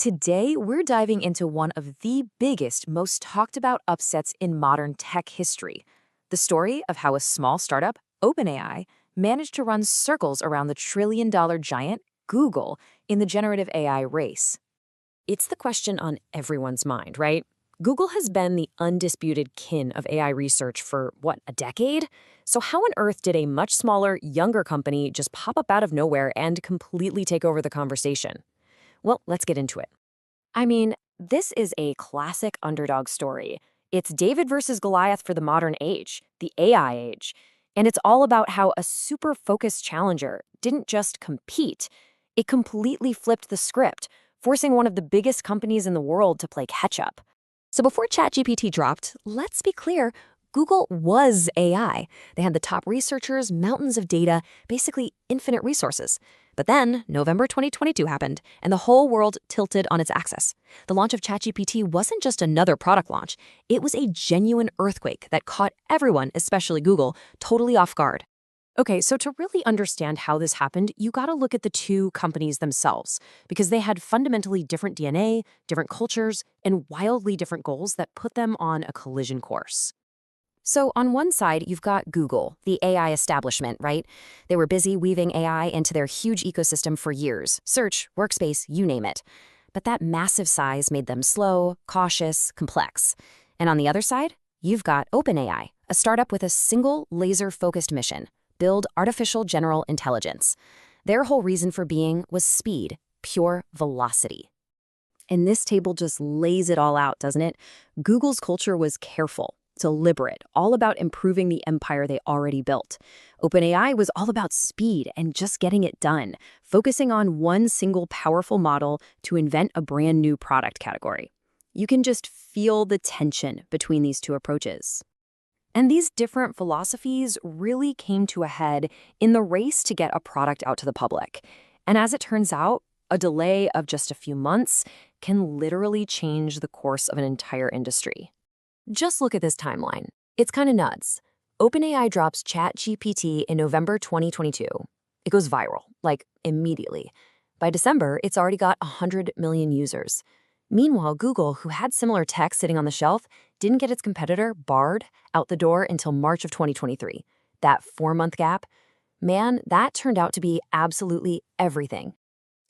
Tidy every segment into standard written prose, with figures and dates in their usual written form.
Today, we're diving into one of the biggest, most talked about upsets in modern tech history. The story of how a small startup, OpenAI, managed to run circles around the trillion-dollar giant, Google, in the generative AI race. It's the question on everyone's mind, right? Google has been the undisputed king of AI research for, what, a decade? So how on earth did a much smaller, younger company just pop up out of nowhere and completely take over the conversation? Well, let's get into it. I mean, this is a classic underdog story. It's David versus Goliath for the modern age, the AI age. And it's all about how a super focused challenger didn't just compete, it completely flipped the script, forcing one of the biggest companies in the world to play catch up. So before ChatGPT dropped, let's be clear, Google was AI. They had the top researchers, mountains of data, basically infinite resources. But then, November 2022 happened, and the whole world tilted on its axis. The launch of ChatGPT wasn't just another product launch. It was a genuine earthquake that caught everyone, especially Google, totally off guard. Okay, so to really understand how this happened, you gotta look at the two companies themselves, because they had fundamentally different DNA, different cultures, and wildly different goals that put them on a collision course. So on one side, you've got Google, the AI establishment, right? They were busy weaving AI into their huge ecosystem for years. Search, workspace, you name it. But that massive size made them slow, cautious, complex. And on the other side, you've got OpenAI, a startup with a single laser-focused mission: build artificial general intelligence. Their whole reason for being was speed, pure velocity. And this table just lays it all out, doesn't it? Google's culture was careful, deliberate, all about improving the empire they already built. OpenAI was all about speed and just getting it done, focusing on one single powerful model to invent a brand new product category. You can just feel the tension between these two approaches. And these different philosophies really came to a head in the race to get a product out to the public. And as it turns out, a delay of just a few months can literally change the course of an entire industry. Just look at this timeline. It's kind of nuts. OpenAI drops ChatGPT in November 2022. It goes viral, like immediately. By December, it's already got 100 million users. Meanwhile, Google, who had similar tech sitting on the shelf, didn't get its competitor, Bard, out the door until March of 2023. That 4-month gap, man, that turned out to be absolutely everything.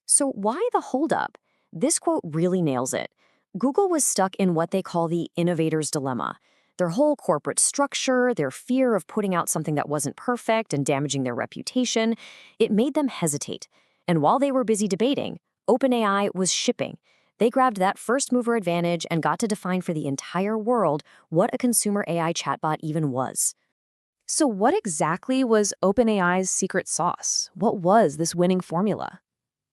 So why the holdup? This quote really nails it. Google was stuck in what they call the innovator's dilemma. Their whole corporate structure, their fear of putting out something that wasn't perfect and damaging their reputation, it made them hesitate. And while they were busy debating, OpenAI was shipping. They grabbed that first-mover advantage and got to define for the entire world what a consumer AI chatbot even was. So what exactly was OpenAI's secret sauce? What was this winning formula?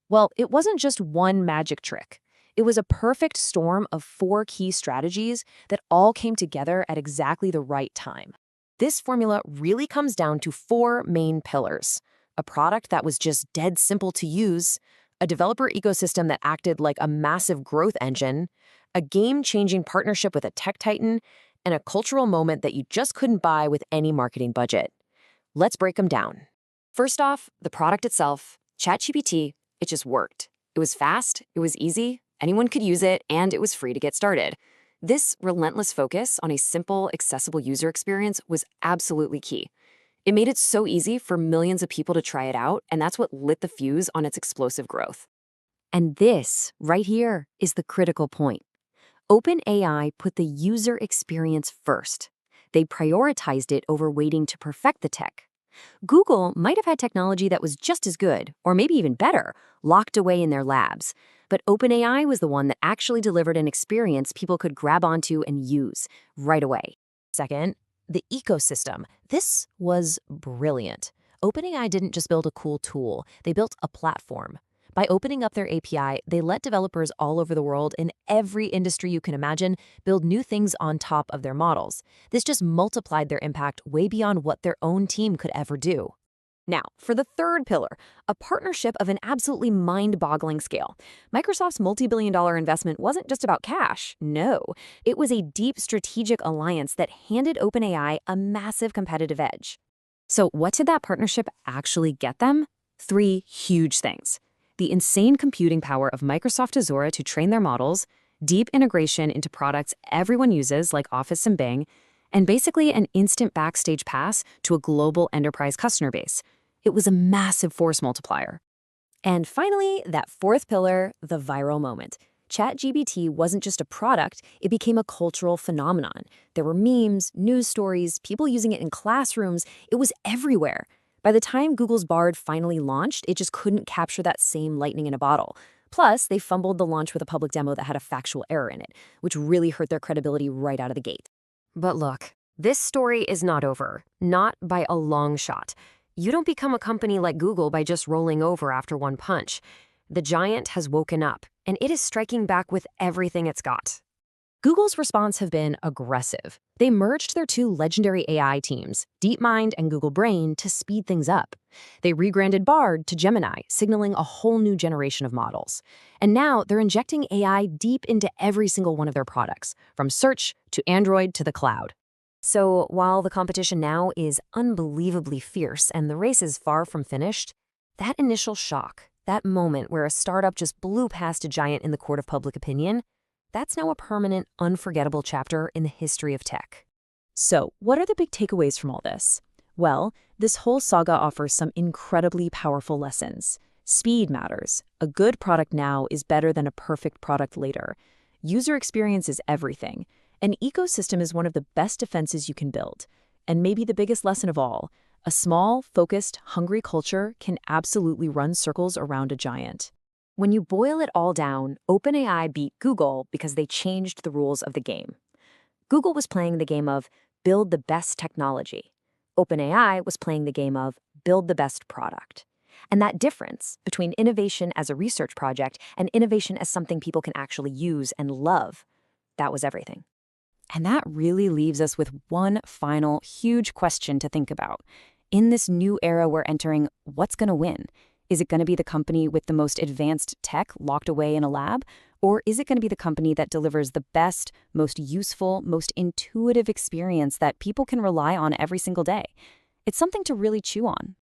Well, it wasn't just one magic trick. It was a perfect storm of 4 key strategies that all came together at exactly the right time. This formula really comes down to 4 main pillars: a product that was just dead simple to use, a developer ecosystem that acted like a massive growth engine, a game-changing partnership with a tech titan, and a cultural moment that you just couldn't buy with any marketing budget. Let's break them down. First off, the product itself, ChatGPT, it just worked. It was fast, it was easy, anyone could use it, and it was free to get started. This relentless focus on a simple, accessible user experience was absolutely key. It made it so easy for millions of people to try it out, and that's what lit the fuse on its explosive growth. And this, right here, is the critical point. OpenAI put the user experience first. They prioritized it over waiting to perfect the tech. Google might have had technology that was just as good, or maybe even better, locked away in their labs. But OpenAI was the one that actually delivered an experience people could grab onto and use right away. Second, the ecosystem. This was brilliant. OpenAI didn't just build a cool tool, they built a platform. By opening up their API, they let developers all over the world in every industry you can imagine build new things on top of their models. This just multiplied their impact way beyond what their own team could ever do. Now, for the third pillar, a partnership of an absolutely mind-boggling scale. Microsoft's multi-billion-dollar investment wasn't just about cash. No, it was a deep strategic alliance that handed OpenAI a massive competitive edge. So what did that partnership actually get them? 3 huge things. The insane computing power of Microsoft Azure to train their models, deep integration into products everyone uses like Office and Bing, and basically an instant backstage pass to a global enterprise customer base. It was a massive force multiplier. And finally, that fourth pillar, the viral moment. ChatGPT wasn't just a product, it became a cultural phenomenon. There were memes, news stories, people using it in classrooms. It was everywhere. By the time Google's Bard finally launched, it just couldn't capture that same lightning in a bottle. Plus, they fumbled the launch with a public demo that had a factual error in it, which really hurt their credibility right out of the gate. But look, this story is not over, not by a long shot. You don't become a company like Google by just rolling over after one punch. The giant has woken up, and it is striking back with everything it's got. Google's response have been aggressive. They merged their two legendary AI teams, DeepMind and Google Brain, to speed things up. They rebranded Bard to Gemini, signaling a whole new generation of models. And now they're injecting AI deep into every single one of their products, from search to Android to the cloud. So while the competition now is unbelievably fierce and the race is far from finished, that initial shock, that moment where a startup just blew past a giant in the court of public opinion, that's now a permanent, unforgettable chapter in the history of tech. So, what are the big takeaways from all this? Well, this whole saga offers some incredibly powerful lessons. Speed matters. A good product now is better than a perfect product later. User experience is everything. An ecosystem is one of the best defenses you can build. And maybe the biggest lesson of all, a small, focused, hungry culture can absolutely run circles around a giant. When you boil it all down, OpenAI beat Google because they changed the rules of the game. Google was playing the game of build the best technology. OpenAI was playing the game of build the best product. And that difference between innovation as a research project and innovation as something people can actually use and love, that was everything. And that really leaves us with one final huge question to think about. In this new era we're entering, what's going to win? Is it going to be the company with the most advanced tech locked away in a lab? Or is it going to be the company that delivers the best, most useful, most intuitive experience that people can rely on every single day? It's something to really chew on.